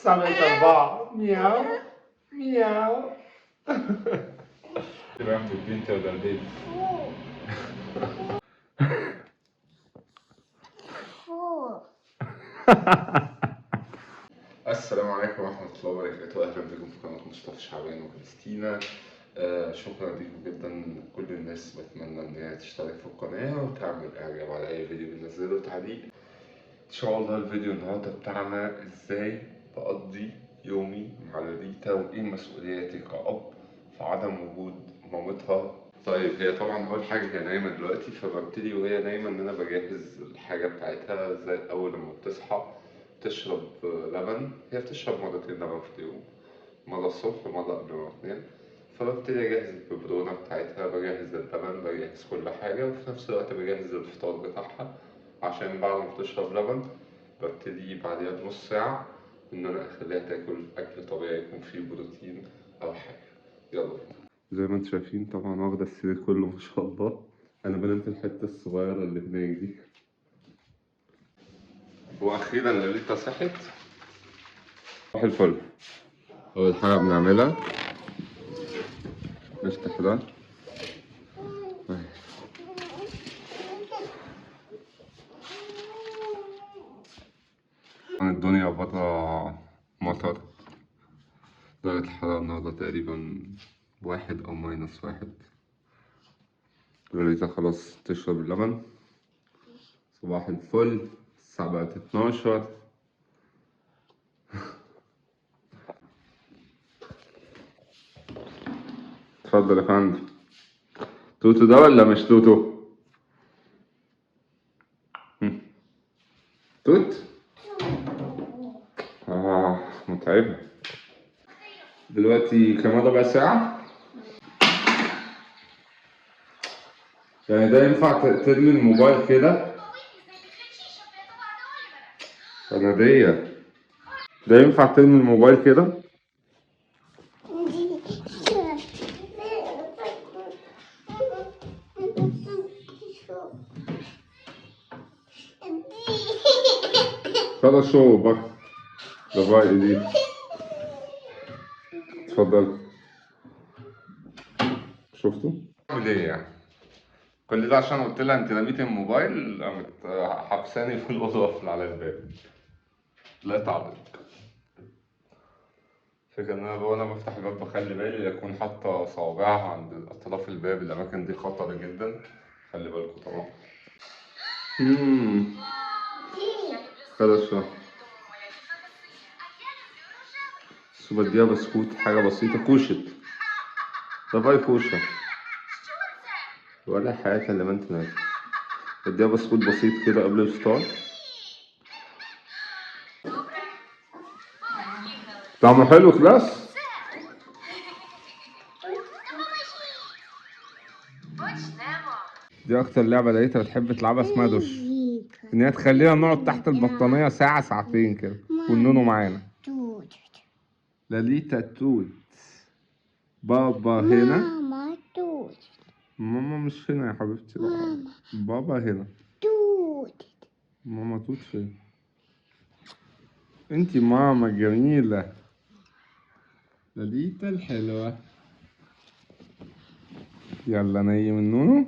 سمعت أربعة مياو مياو. بعمل البنت ولا البيت؟ السلام عليكم ورحمة الله وبركاته، أهلا بكم في قناة مصطفى شعبان وكريستينا. شكرا لكم جدا كل الناس، بتمنى إن هي تشترك في القناة وتعمل إعجاب على أي فيديو بنزله وتعليق. إن شاء الله الفيديو النهاردة بتاعنا إزاي بقضي يومي مع لوليتا وإيه مسؤولياتي كأب في عدم وجود مامتها. طيب هي طبعا أول حاجة هي نايمة دلوقتي، فببتدي وهي نايمة إن أنا بجهز الحاجة بتاعتها. زي أول لما بتصحى تشرب لبن، هي بتشرب مرتين لبن في اليوم، مرة الصبح ومرة قبل ما تنام. فببتدي أجهز الببرونة بتاعتها، بجهز اللبن، بجهز كل حاجة، وفي نفس الوقت بجهز الفطار بتاعها عشان بعد ما بتشرب لبن ببتدي بعدها بنص ساعة إن أنا أخليها تاكل أكل طبيعي يكون فيه بروتين أو حاجة. يلا بينا. زي ما انتم شايفين طبعا واخدة السرير كله ما شاء الله. أنا بنام في الحتة الصغيرة اللي هناك دي. وأخيرا لوليتا صحت. صباح الفل. أول حاجة بنعملها نفتح ده. الدنيا برا مطر، درجة الحرارة النهاردة تقريبا 1 أو -1. لوليتا خلاص تشرب اللبن. صباح الفل. الساعة بقت 12. اتفضل يا فندم. توتو ده ولا مش توتو؟ توت؟ متعبة. دلوقتي كمان ربع ساعة. يعني ده ينفع ترمي الموبايل كده؟ سندية. ده ينفع ترمي الموبايل كده؟ خلاص شو بك. ده بقى دي. اتفضل. شفتوا؟ اعمل ايه يعني؟ كل ده عشان قلت لها انت رميتي الموبايل، قامت حبساني في الاوضه وقفل على الباب. لا تعبت. فكرة ان انا وانا بفتح الباب بخلي بالي يكون حاطه صوابعها عند اطراف الباب، الاماكن دي خطر جدا، خلي بالكم طبعا. خلاص شو بس بديها بسكوت، حاجة بسيطة. كوشت. دافاي كوشة ولا حياة اللي ما انت نايم. بديها بسكوت بسيط كده قبل الفطار. طعمه حلو خلاص. دي اكتر لعبة لقيتها بتحب تلعبها، اسمها دش. ان هي تخلينا نقعد تحت البطانية ساعة ساعتين كده والنونو معانا. لاليتا توت. بابا هنا. ماما توت. ماما مش هنا يا حبيبتي. ماما. بابا هنا. توت. ماما توت فين؟ انتي ماما جميلة. لاليتا الحلوة. يلا نيم النونو.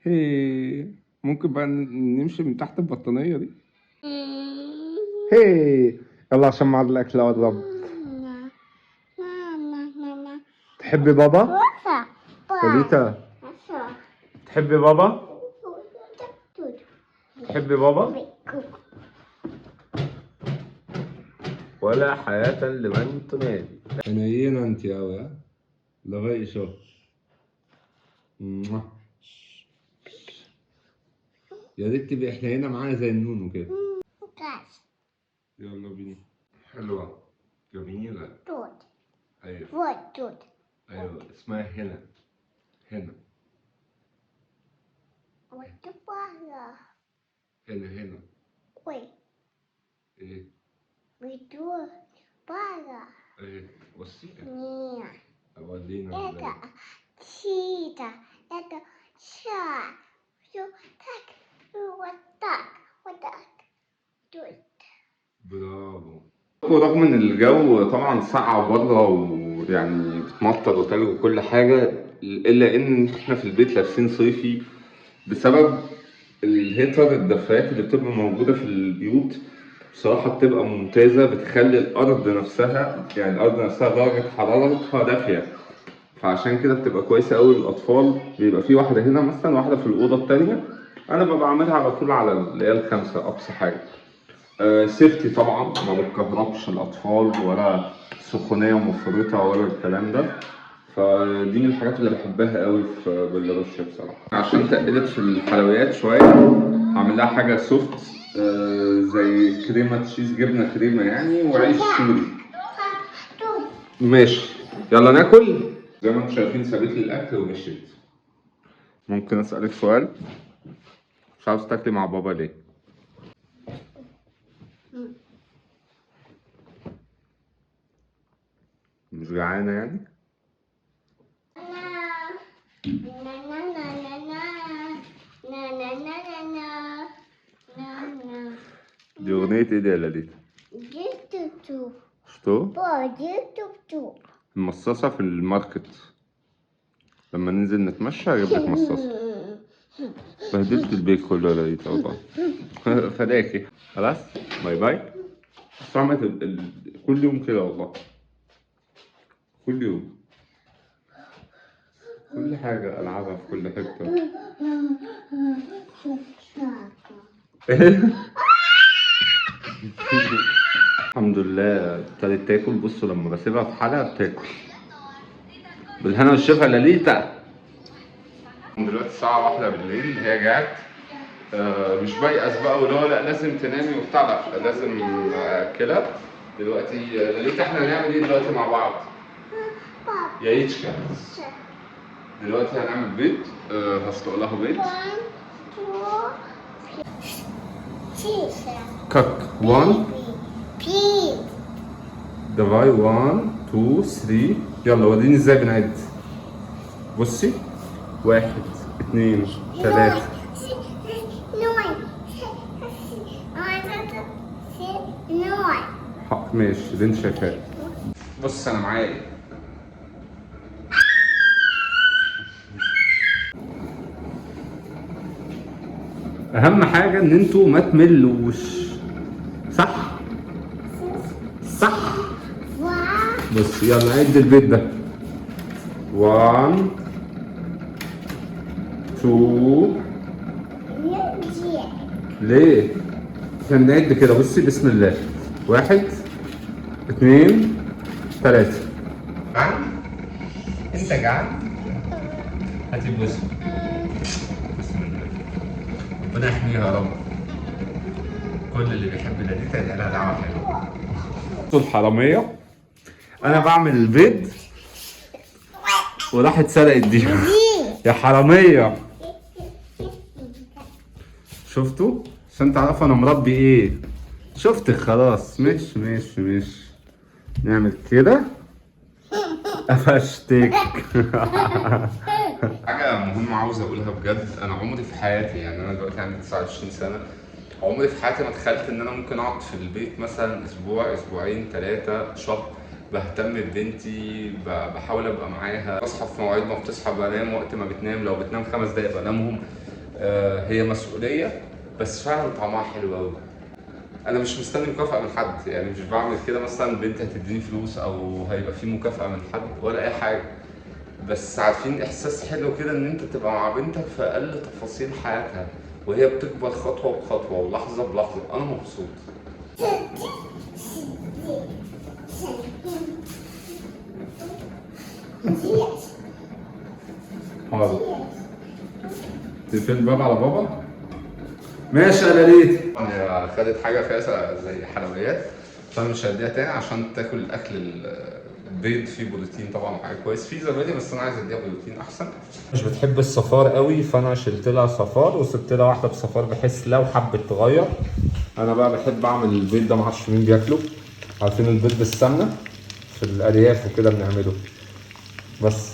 هي ممكن بقى نمشي من تحت البطانية دي. هي يلا عشان مع الأكل قرب. ماما. تحبي بابا؟ لاليتا تحبي بابا؟ تحبي بابا؟ ولا حياة لمن تنادي. حنينة انت اوي. ها لغاية شو. يا ريت تبقي حنينة معانا زي النونو كده. يلا بينا. حلوة جميلة. توت. ايوه توت. ايوه اسمها هنا. هنا هنا. Wait, ايه we do para. ايه بصي Nia. اورينا ازاي. Это чита. Это ша. Все так. Вот так. Вот так. Тут. برافو. ورغم ان الجو طبعا ساقع بره ويعني بتمطر وتلج وكل حاجه، الا ان احنا في البيت لابسين صيفي بسبب الهيتر، الدفايات اللي بتبقى موجوده في البيوت بصراحه بتبقى ممتازه، بتخلي الارض نفسها، يعني الارض نفسها درجه حرارتها دافيه، فعشان كده بتبقى كويسه قوي للاطفال. بيبقى في واحده هنا مثلا، واحده في الاوضه التانيه، انا ببقى عاملها على طول على اللي هي الخمسه اقصى حاجه. سيفتي طبعا، ما بتكهربش الاطفال ولا سخونيه مفرطه ولا الكلام ده. فدي من الحاجات اللي بحبها قوي في بيلاروسيا بصراحه. عشان تقلت في الحلويات شويه، هعمل لها حاجه سوفت، زي كريمه تشيز، جبنه كريمه يعني، وعيش سوري. ماشي، يلا ناكل. زي ما انتم شايفين سابت لي الاكل ومشيت. ممكن اسالك سؤال؟ مش عاوز تاكلي مع بابا ليه؟ مش جعانه يعني؟ دي اغنيه ايه دي يا لاليتا؟ شفتوه؟ المصاصه في الماركت، لما ننزل نتمشى هجيب لك مصاصه. بهدلت البيت كله يا لاليتا والله. فداكي خلاص، باي باي. بس عملت كل يوم كده والله، كل يوم، كل حاجة ألعبها في كل حتة. الحمد لله ابتدت تاكل. بصوا لما بسيبها في حالها بتاكل. بالهنا والشفا يا لاليتا. دلوقتي الساعة 1 بالليل، هي جات. مش بيأس بقى واللي هو لا لازم تنامي وبتاع، لا لازم أكلها دلوقتي. لاليتا احنا هنعمل ايه دلوقتي مع بعض؟ يا يتشكا. دلوقتي هنعمل بيض، هسلق لها بيض. كك 1 دبي 1 2 3. يلا وريني ازاي بنعد. بصي، 1 2 3. ماشي اللي انت شايفاه. بص انا معايا ايه. اهم حاجه ان انتوا ما تملوش، صح؟ صح. بص يلا عد البيت ده. 1 2. ليه؟ عشان نعد كده. بصي بسم الله. 1 2 3. جعان؟ انت جعان؟ هاتي بوسه. بسم الله. ربنا يحميها يا رب. كل اللي بيحب لاليتا يبقى لها دعوه حلوه. الحراميه، انا بعمل البيض وراحت سرقت دي. يا حراميه. شفتوا؟ عشان تعرفوا انا مربي ايه. شفتك خلاص. مش نعمل كده. قفشتك. حاجة مهمة عاوز اقولها بجد. انا عمري في حياتي، يعني انا دلوقتي عندي 29 سنة، عمري في حياتي ما تخيلت ان انا ممكن اقعد في البيت مثلا اسبوع، اسبوعين، 3 شهر بهتم ببنتي، بحاول ابقى معاها، بصحى في مواعيد ما بتصحى، بنام وقت ما بتنام، لو بتنام 5 دقايق بنامهم. هي مسؤولية بس فعلا طعمها حلو قوي. انا مش مستني مكافأة من حد، يعني مش بعمل كده مثلا بنتي هتديني فلوس او هيبقى في مكافأة من حد ولا اي حاجة، بس عارفين احساس حلو كده ان انت تبقى مع بنتك في اقل تفاصيل حياتها وهي بتكبر خطوة بخطوة ولحظة بلحظة. انا مبسوط. حاضر. تقفل الباب على بابا. ماشي يا لاليتا. هي خدت حاجة فيها زي حلويات، فانا مش هديها تاني عشان تاكل الاكل. البيض فيه بروتين طبعا وحاجه كويس، فيه زبادي بس انا عايز اديها بروتين احسن. مش بتحب الصفار قوي، فانا شلت لها صفار وسبت لها واحده بصفار بحيث لو حبت تغير. انا بقى بحب اعمل البيض ده، معرفش مين بياكله. عارفين البيض بالسمنه في الارياف وكده بنعمله. بس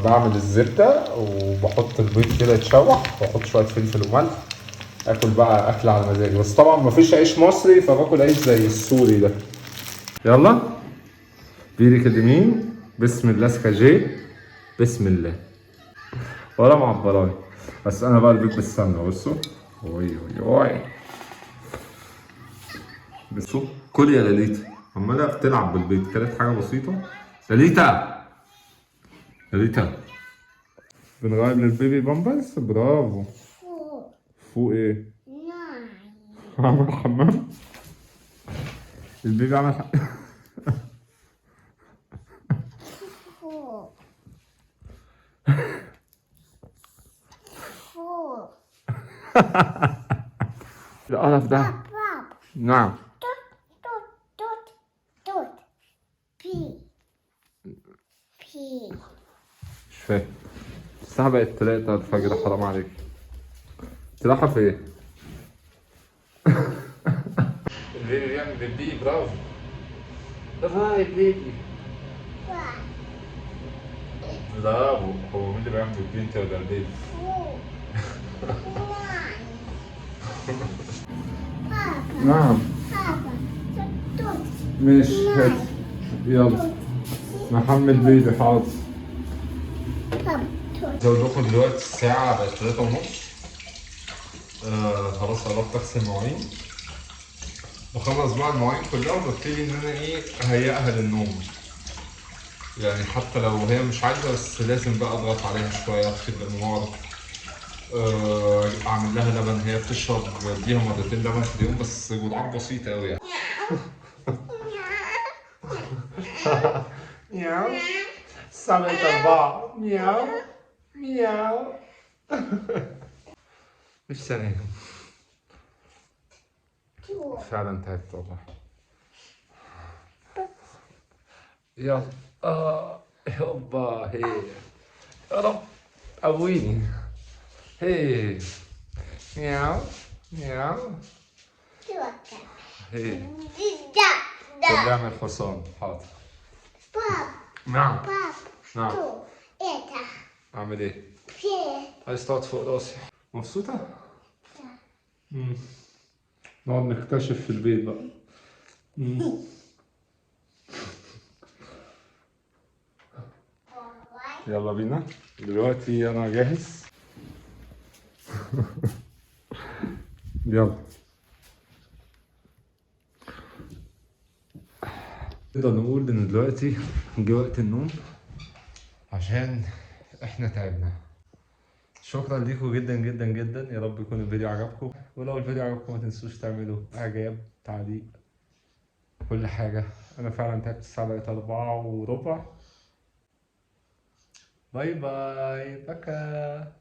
بعمل الزبده وبحط البيض كده يتشوح واحط شويه فلفل وملح اكل بقى اكل على مزاجي، بس طبعا مفيش عيش مصري فباكل عيش زي السوري ده. يلا بيدك اليمين، بسم الله سكاجي، بسم الله، ولا معبراي. بس انا بقى البيض بالسمنه، بصوا. اوي اوي اوي، بصوا. كل يا لاليتا، عماله بتلعب بالبيض، كانت حاجه بسيطه. لاليتا، لاليتا، بنغير للبيبي بامبرز، برافو. فوق فوق ايه؟ ناي عمل حمام. البيبي عمل فوق فوق القرف ده. باب نعم. توت توت توت توت بي بي مش فاهم. الساعة بقت 3 الفجر، حرام عليك. تروحها فين؟ البيبي بيعمل بيبي، برافو. برافو يا بيبي. برافو. هو مين اللي بيعمل بيبي، انت ولا البيبي؟ فوق ناي بابا نعم. بابا توت مش هات. يلا محمد بيبي، حاضر. بابا توت زود لكم دلوقتي الساعة بقت 3:30. خلاص قربت اغسل المواعين وخلص بقى المواعين كلها، وببتدي ان انا ايه اهيئها للنوم. يعني حتى لو هي مش عايزة، بس لازم بقى اضغط عليها شوية، اغسل الانوار، اعمل لها لبن. هي بتشرب بيها مرتين لبن في اليوم، بس جرعات بسيطة اوي يعني. مياو. 7 4 مياو مياو. مش ثانية. فعلا تعبت والله. يلا. هوبا هي. يا رب قويني. هي. مياو مياو. توت هي. ده بنعمل حصان، حاضر. باب نعم. باب نعم. تو ايه ده اعمل ايه؟ في عايز تقعد فوق راسي؟ مبسوطة؟ نقعد نكتشف في البيت بقى. يلا بينا دلوقتي، انا جاهز. يلا. نقدر نقول ان دلوقتي جه وقت النوم، عشان احنا تعبنا. شكرا ليكم جدا جدا جدا، يا رب يكون الفيديو عجبكم. ولو الفيديو عجبكم ما تنسوش تعملوا اعجاب، تعليق، كل حاجة. انا فعلا تعبت. الساعة بقت 4:15. باي باي بكا.